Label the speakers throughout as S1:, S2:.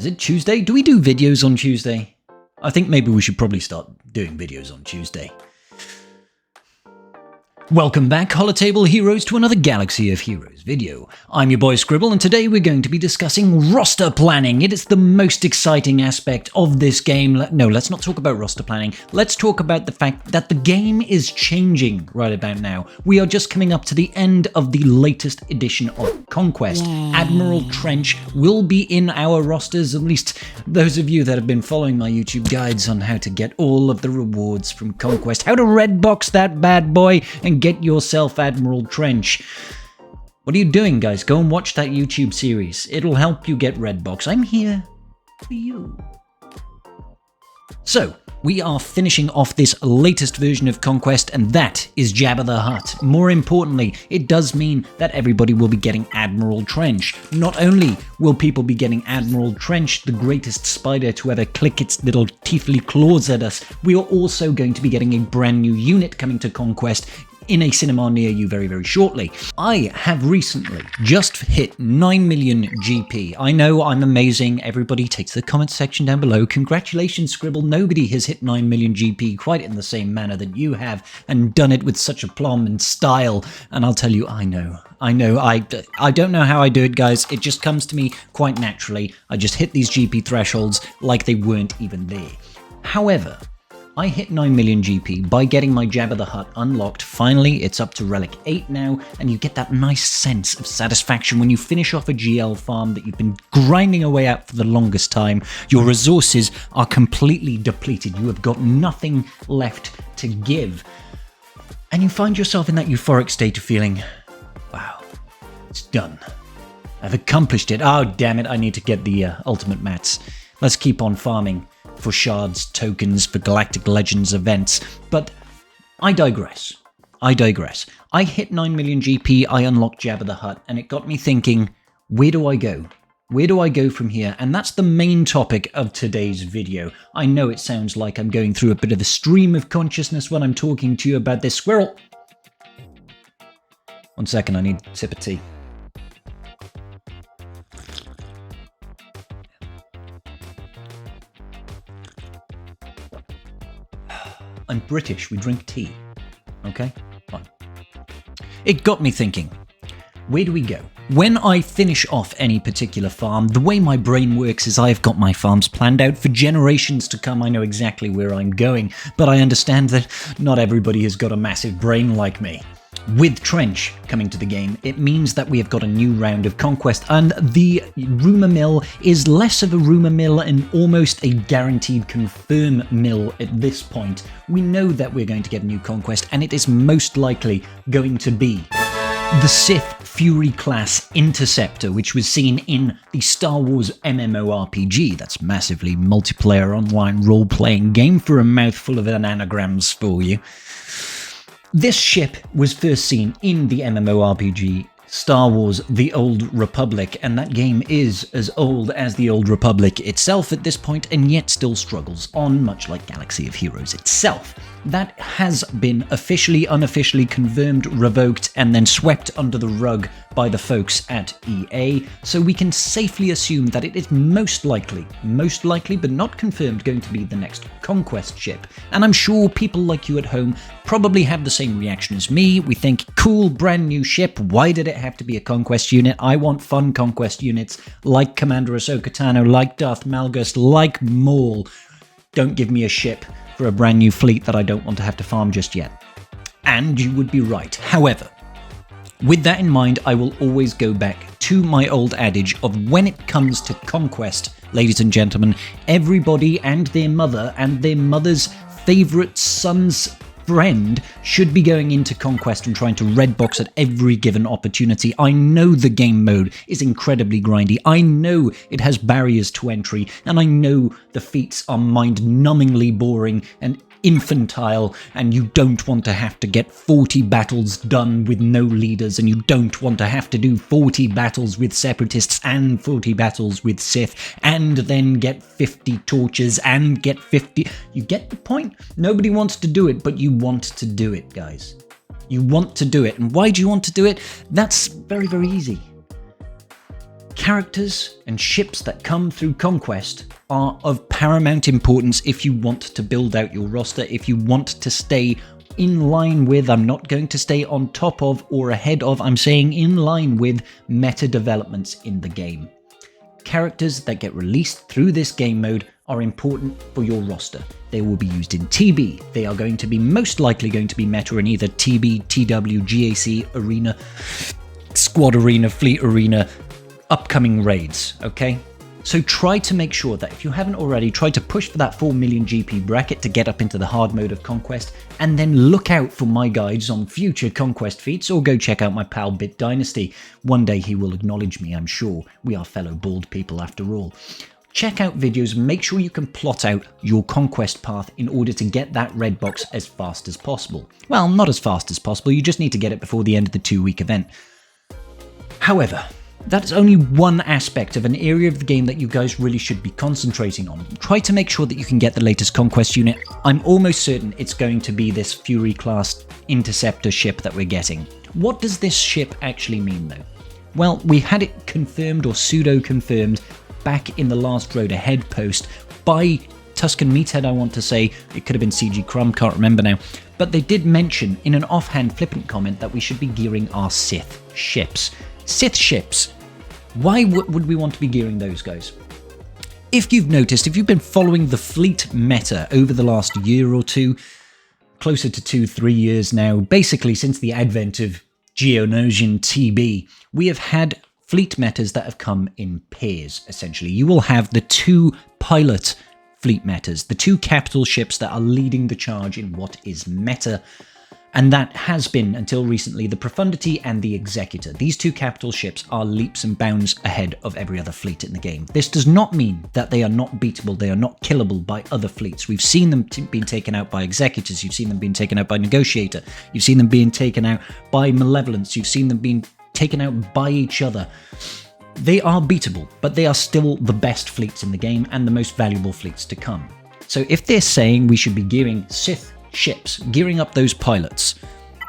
S1: Is it Tuesday? Do we do videos on Tuesday? I think maybe we should probably start doing videos on Tuesday. Welcome back, Holotable Heroes, to another Galaxy of Heroes video. I'm your boy Scribble, and today we're going to be discussing roster planning. It is the most exciting aspect of this game. No, let's not talk about roster planning. Let's talk about the fact that the game is changing right about now. We are just coming up to the end of the latest edition of Conquest. Admiral Trench will be in our rosters, at least those of you that have been following my YouTube guides on how to get all of the rewards from Conquest, how to red box that bad boy and get yourself Admiral Trench. What are you doing, guys? Go and watch that YouTube series. It'll help you get Redbox. I'm here for you. So, we are finishing off this latest version of Conquest, and that is Jabba the Hutt. More importantly, it does mean that everybody will be getting Admiral Trench. Not only will people be getting Admiral Trench, the greatest spider to ever click its little teethly claws at us, we are also going to be getting a brand new unit coming to Conquest in a cinema near you very, very shortly. I have recently just hit 9 million GP. I know I'm amazing. Everybody takes the comment section down below. Congratulations, Scribble. Nobody has hit 9 million GP quite in the same manner that you have and done it with such aplomb and style. And I'll tell you, I know. I don't know how I do it, guys. It just comes to me quite naturally. I just hit these GP thresholds like they weren't even there. However, I hit 9 million GP by getting my Jabba the Hutt unlocked. Finally, it's up to Relic 8 now, and you get that nice sense of satisfaction when you finish off a GL farm that you've been grinding away at for the longest time. Your resources are completely depleted. You have got nothing left to give. And you find yourself in that euphoric state of feeling, wow, it's done. I've accomplished it. Oh, damn it, I need to get the ultimate mats. Let's keep on farming for shards, tokens, for Galactic Legends events, but I digress. I hit 9 million GP, I unlocked Jabba the Hutt, and it got me thinking, where do I go? Where do I go from here? And that's the main topic of today's video. I know it sounds like I'm going through a bit of a stream of consciousness when I'm talking to you about this. Squirrel! 1 second, I need a sip of tea. I'm British, we drink tea. Okay? Fine. It got me thinking, where do we go? When I finish off any particular farm, the way my brain works is I've got my farms planned out for generations to come. I know exactly where I'm going, but I understand that not everybody has got a massive brain like me. With Trench coming to the game, it means that we have got a new round of Conquest, and the rumour mill is less of a rumour mill and almost a guaranteed confirm mill at this point. We know that we're going to get a new Conquest, and it is most likely going to be the Sith Fury class Interceptor, which was seen in the Star Wars MMORPG. That's massively multiplayer online role-playing game for a mouthful of anagrams for you. This ship was first seen in the MMORPG Star Wars The Old Republic, and that game is as old as The Old Republic itself at this point, and yet still struggles on, much like Galaxy of Heroes itself. That has been officially, unofficially confirmed, revoked, and then swept under the rug by the folks at EA, so we can safely assume that it is most likely but not confirmed, going to be the next Conquest ship. And I'm sure people like you at home probably have the same reaction as me. We think, cool, brand new ship, why did it have to be a Conquest unit? I want fun Conquest units like Commander Ahsoka Tano, like Darth Malgus, like Maul. Don't give me a ship for a brand new fleet that I don't want to have to farm just yet. And you would be right. However, with that in mind, I will always go back to my old adage of when it comes to Conquest, ladies and gentlemen, everybody and their mother's favourite son's friend should be going into Conquest and trying to red box at every given opportunity. I know the game mode is incredibly grindy. I know it has barriers to entry, and I know the feats are mind-numbingly boring and infantile, and you don't want to have to get 40 battles done with no leaders, and you don't want to have to do 40 battles with separatists and 40 battles with Sith, and then get 50 torches and get 50... You get the point? Nobody wants to do it, but you want to do it, guys. You want to do it. And why do you want to do it? That's very, very easy. Characters and ships that come through conquest are of paramount importance if you want to build out your roster, if you want to stay in line with, I'm not going to stay on top of or ahead of, I'm saying in line with meta developments in the game. Characters that get released through this game mode are important for your roster. They will be used in TB. They are going to be most likely going to be meta in either TB, TW, GAC, Arena, Squad Arena, Fleet Arena, upcoming raids, okay? So try to make sure that if you haven't already, try to push for that 4 million GP bracket to get up into the hard mode of Conquest, and then look out for my guides on future Conquest feats, or go check out my pal Bit Dynasty. One day he will acknowledge me, I'm sure. We are fellow bald people after all. Check out videos and make sure you can plot out your Conquest path in order to get that red box as fast as possible. Well, not as fast as possible, you just need to get it before the end of the 2-week event. However, that's only one aspect of an area of the game that you guys really should be concentrating on. Try to make sure that you can get the latest Conquest unit. I'm almost certain it's going to be this Fury class interceptor ship that we're getting. What does this ship actually mean though? Well, we had it confirmed or pseudo-confirmed back in the last Road Ahead post by Tuscan Meathead, I want to say. It could have been CG Crumb, can't remember now. But they did mention in an offhand flippant comment that we should be gearing our Sith ships. Sith ships. Why would we want to be gearing those guys? If you've noticed, if you've been following the fleet meta over the last year or two, closer to 2-3 years now, basically since the advent of Geonosian TB, we have had fleet metas that have come in pairs, essentially. You will have the 2 pilot fleet metas, the 2 capital ships that are leading the charge in what is meta. And that has been, until recently, the Profundity and the Executor. These 2 capital ships are leaps and bounds ahead of every other fleet in the game. This does not mean that they are not beatable, they are not killable by other fleets. We've seen them being taken out by Executors, you've seen them being taken out by Negotiator, you've seen them being taken out by Malevolence, you've seen them being taken out by each other. They are beatable, but they are still the best fleets in the game and the most valuable fleets to come. So if they're saying we should be gearing Sith ships, gearing up those pilots,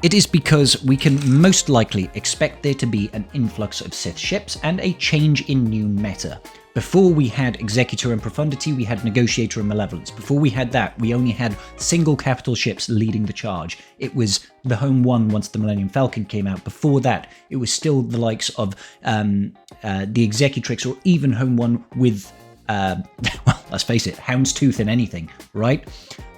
S1: it is because we can most likely expect there to be an influx of Sith ships and a change in new meta. Before we had Executor and Profundity, we had Negotiator and Malevolence. Before we had that, we only had single capital ships leading the charge. It was the Home 1 once the Millennium Falcon came out. Before that, it was still the likes of the Executrix, or even Home 1 with, well, let's face it, Houndstooth and anything, right?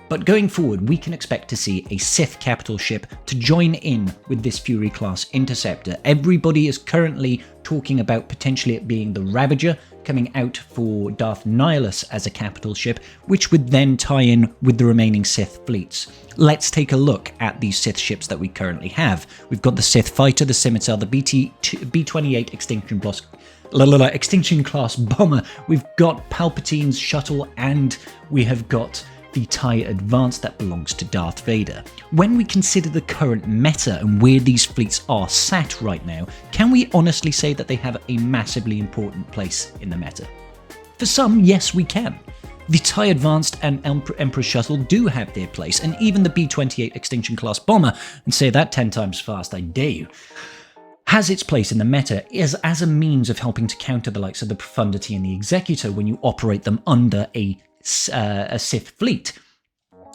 S1: But going forward, we can expect to see a Sith capital ship to join in with this Fury class interceptor. Everybody is currently talking about potentially it being the Ravager coming out for Darth Nihilus as a capital ship, which would then tie in with the remaining Sith fleets. Let's take a look at these Sith ships that we currently have. We've got the Sith Fighter, the Scimitar, the B-28 Extinction Class Bomber. We've got Palpatine's shuttle, and we have got the TIE Advance that belongs to Darth Vader. When we consider the current meta and where these fleets are sat right now, can we honestly say that they have a massively important place in the meta? For some, yes we can. The TIE Advanced and Emperor's Shuttle do have their place, and even the B-28 Extinction Class Bomber, and say that 10 times fast, I dare you, has its place in the meta as a means of helping to counter the likes of the Profundity and the Executor when you operate them under a Sith fleet.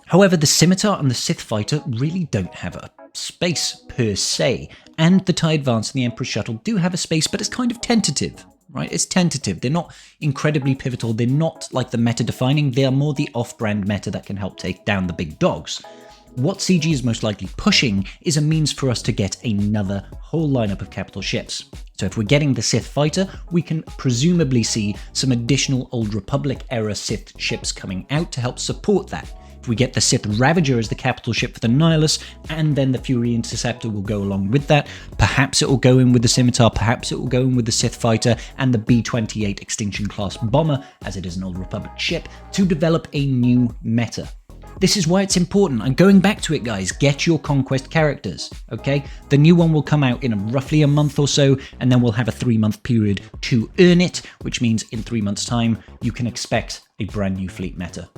S1: However, the Scimitar and the Sith Fighter really don't have a space per se, and the TIE Advance and the Emperor's Shuttle do have a space, but it's kind of tentative, right? It's tentative. They're not incredibly pivotal. They're not like the meta defining. They are more the off-brand meta that can help take down the big dogs. What CG is most likely pushing is a means for us to get another whole lineup of capital ships. So if we're getting the Sith Fighter, we can presumably see some additional Old Republic era Sith ships coming out to help support that. If we get the Sith Ravager as the capital ship for the Nihilus, and then the Fury Interceptor will go along with that, perhaps it will go in with the Scimitar, perhaps it will go in with the Sith Fighter and the B-28 Extinction Class Bomber, as it is an Old Republic ship, to develop a new meta. This is why it's important. I'm going back to it, guys. Get your Conquest characters, okay? The new one will come out in roughly a month or so, and then we'll have a 3-month period to earn it, which means in 3 months' time, you can expect a brand new fleet meta.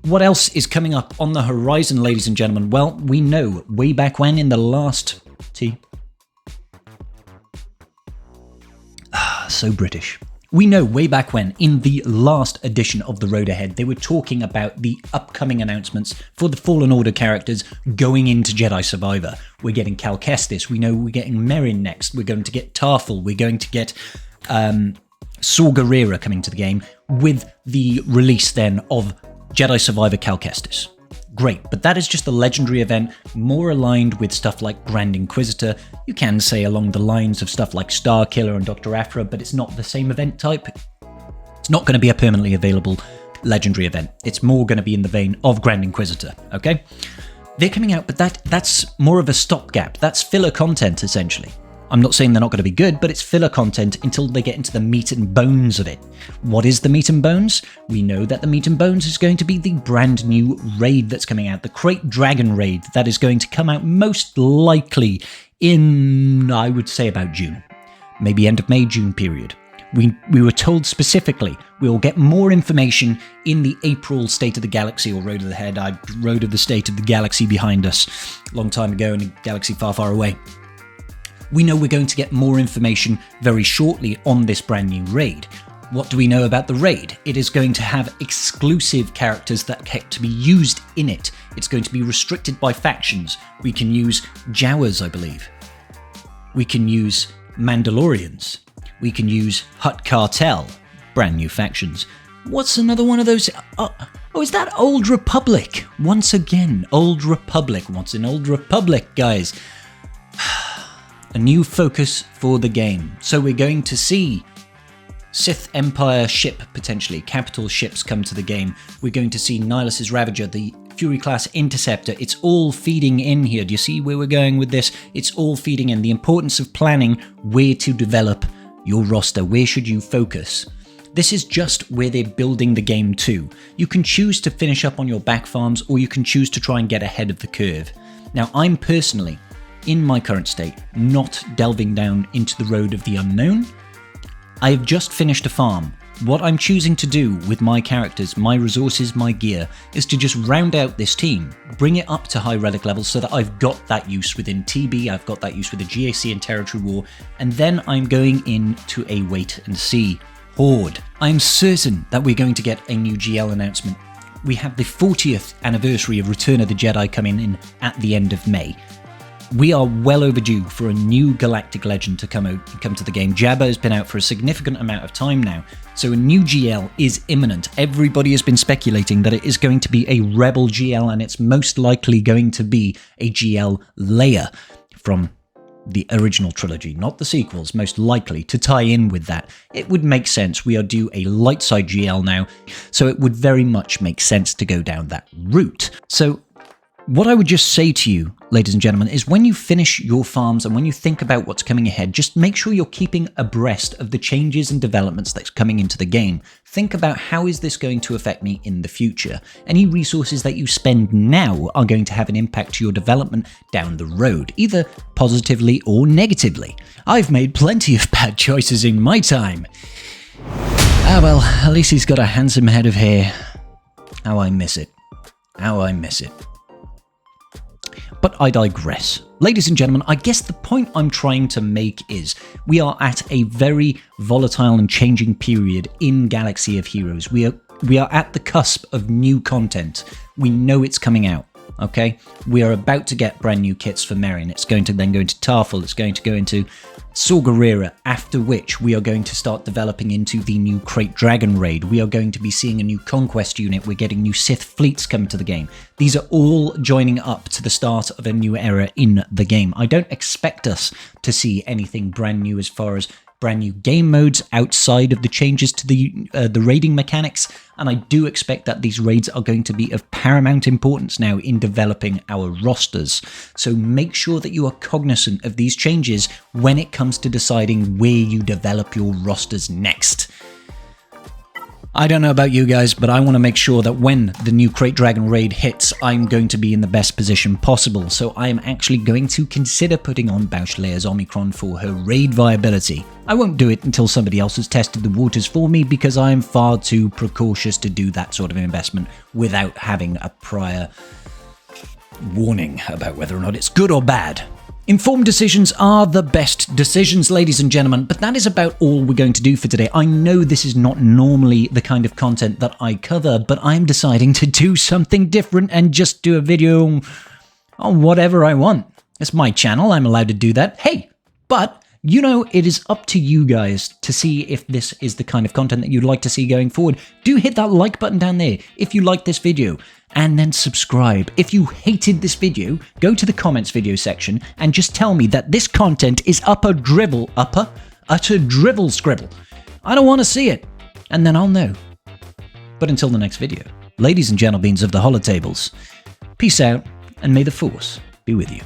S1: What else is coming up on the horizon, ladies and gentlemen? Well, we know way back when in the last So British. We know way back when, in the last edition of The Road Ahead, they were talking about the upcoming announcements for the Fallen Order characters going into Jedi Survivor. We're getting Cal Kestis, we know we're getting Merrin next, we're going to get Tarful, we're going to get Saw Gerrera coming to the game, with the release then of Jedi Survivor Cal Kestis. Great, but that is just a legendary event, more aligned with stuff like Grand Inquisitor. You can say along the lines of stuff like Star Killer and Dr. Aphra, but it's not the same event type. It's not going to be a permanently available legendary event. It's more going to be in the vein of Grand Inquisitor, okay? They're coming out, but that's more of a stopgap. That's filler content, essentially. I'm not saying they're not going to be good, but it's filler content until they get into the meat and bones of it. What is the meat and bones? We know that the meat and bones is going to be the brand new raid that's coming out, the Krayt Dragon raid that is going to come out most likely in, I would say, about June. Maybe end of May, June period. We were told specifically we will get more information in the April State of the Galaxy or Road of the Head. I Road of the State of the Galaxy behind us a long time ago in a galaxy far, far away. We know we're going to get more information very shortly on this brand new raid. What do we know about the raid? It is going to have exclusive characters that get to be used in it. It's going to be restricted by factions. We can use Jawas, I believe. We can use Mandalorians. We can use Hutt Cartel, brand new factions. What's another one of those? Oh, is that Old Republic? Once again, Old Republic. What's in Old Republic, guys? A new focus for the game. So we're going to see Sith Empire ship, potentially, capital ships come to the game. We're going to see Nihilus's Ravager, the Fury-class Interceptor. It's all feeding in here. Do you see where we're going with this? It's all feeding in. The importance of planning where to develop your roster. Where should you focus? This is just where they're building the game to. You can choose to finish up on your back farms, or you can choose to try and get ahead of the curve. Now, I'm personally, in my current state, not delving down into the road of the unknown. I have just finished a farm. What I'm choosing to do with my characters, my resources, my gear, is to just round out this team, bring it up to high relic levels so that I've got that use within TB, I've got that use with the GAC and Territory War, and then I'm going into a wait and see horde. I'm certain that we're going to get a new GL announcement. We have the 40th anniversary of Return of the Jedi coming in at the end of May. We are well overdue for a new galactic legend to come to the game. Jabba has been out for a significant amount of time now, so a new GL is imminent. Everybody has been speculating that it is going to be a Rebel GL, and it's most likely going to be a GL Leia from the original trilogy, not the sequels, most likely, to tie in with that. It would make sense. We are due a light side GL now, so it would very much make sense to go down that route. So what I would just say to you, ladies and gentlemen, is when you finish your farms and when you think about what's coming ahead, just make sure you're keeping abreast of the changes and developments that's coming into the game. Think about, how is this going to affect me in the future? Any resources that you spend now are going to have an impact to your development down the road, either positively or negatively. I've made plenty of bad choices in my time. Ah well, at least he's got a handsome head of hair. How I miss it. How I miss it. But I digress. Ladies and gentlemen, I guess the point I'm trying to make is we are at a very volatile and changing period in Galaxy of Heroes. We are at the cusp of new content. We know it's coming out, okay? We are about to get brand new kits for Merrin. It's going to then go into Tarful. It's going to go into Saw Gerrera, after which we are going to start developing into the new Krayt Dragon raid. We are going to be seeing a new conquest unit. We're getting new Sith fleets coming to the game. These are all joining up to the start of a new era in the game. I don't expect us to see anything brand new as far as brand new game modes outside of the changes to the raiding mechanics, and I do expect that these raids are going to be of paramount importance now in developing our rosters. So make sure that you are cognizant of these changes when it comes to deciding where you develop your rosters next. I don't know about you guys, but I want to make sure that when the new Krayt Dragon raid hits, I'm going to be in the best position possible. So I am actually going to consider putting on Bauschleier's Omicron for her raid viability. I won't do it until somebody else has tested the waters for me, because I am far too precautious to do that sort of investment without having a prior warning about whether or not it's good or bad. Informed decisions are the best decisions, ladies and gentlemen, but that is about all we're going to do for today. I know this is not normally the kind of content that I cover, but I'm deciding to do something different and just do a video on whatever I want. It's my channel, I'm allowed to do that. Hey, but you know, it is up to you guys to see if this is the kind of content that you'd like to see going forward. Do hit that like button down there if you like this video, and then subscribe. If you hated this video, go to the comments video section and just tell me that this content is utter drivel scribble. I don't want to see it, and then I'll know. But until the next video, ladies and gentlemen of the holotables, peace out, and may the Force be with you.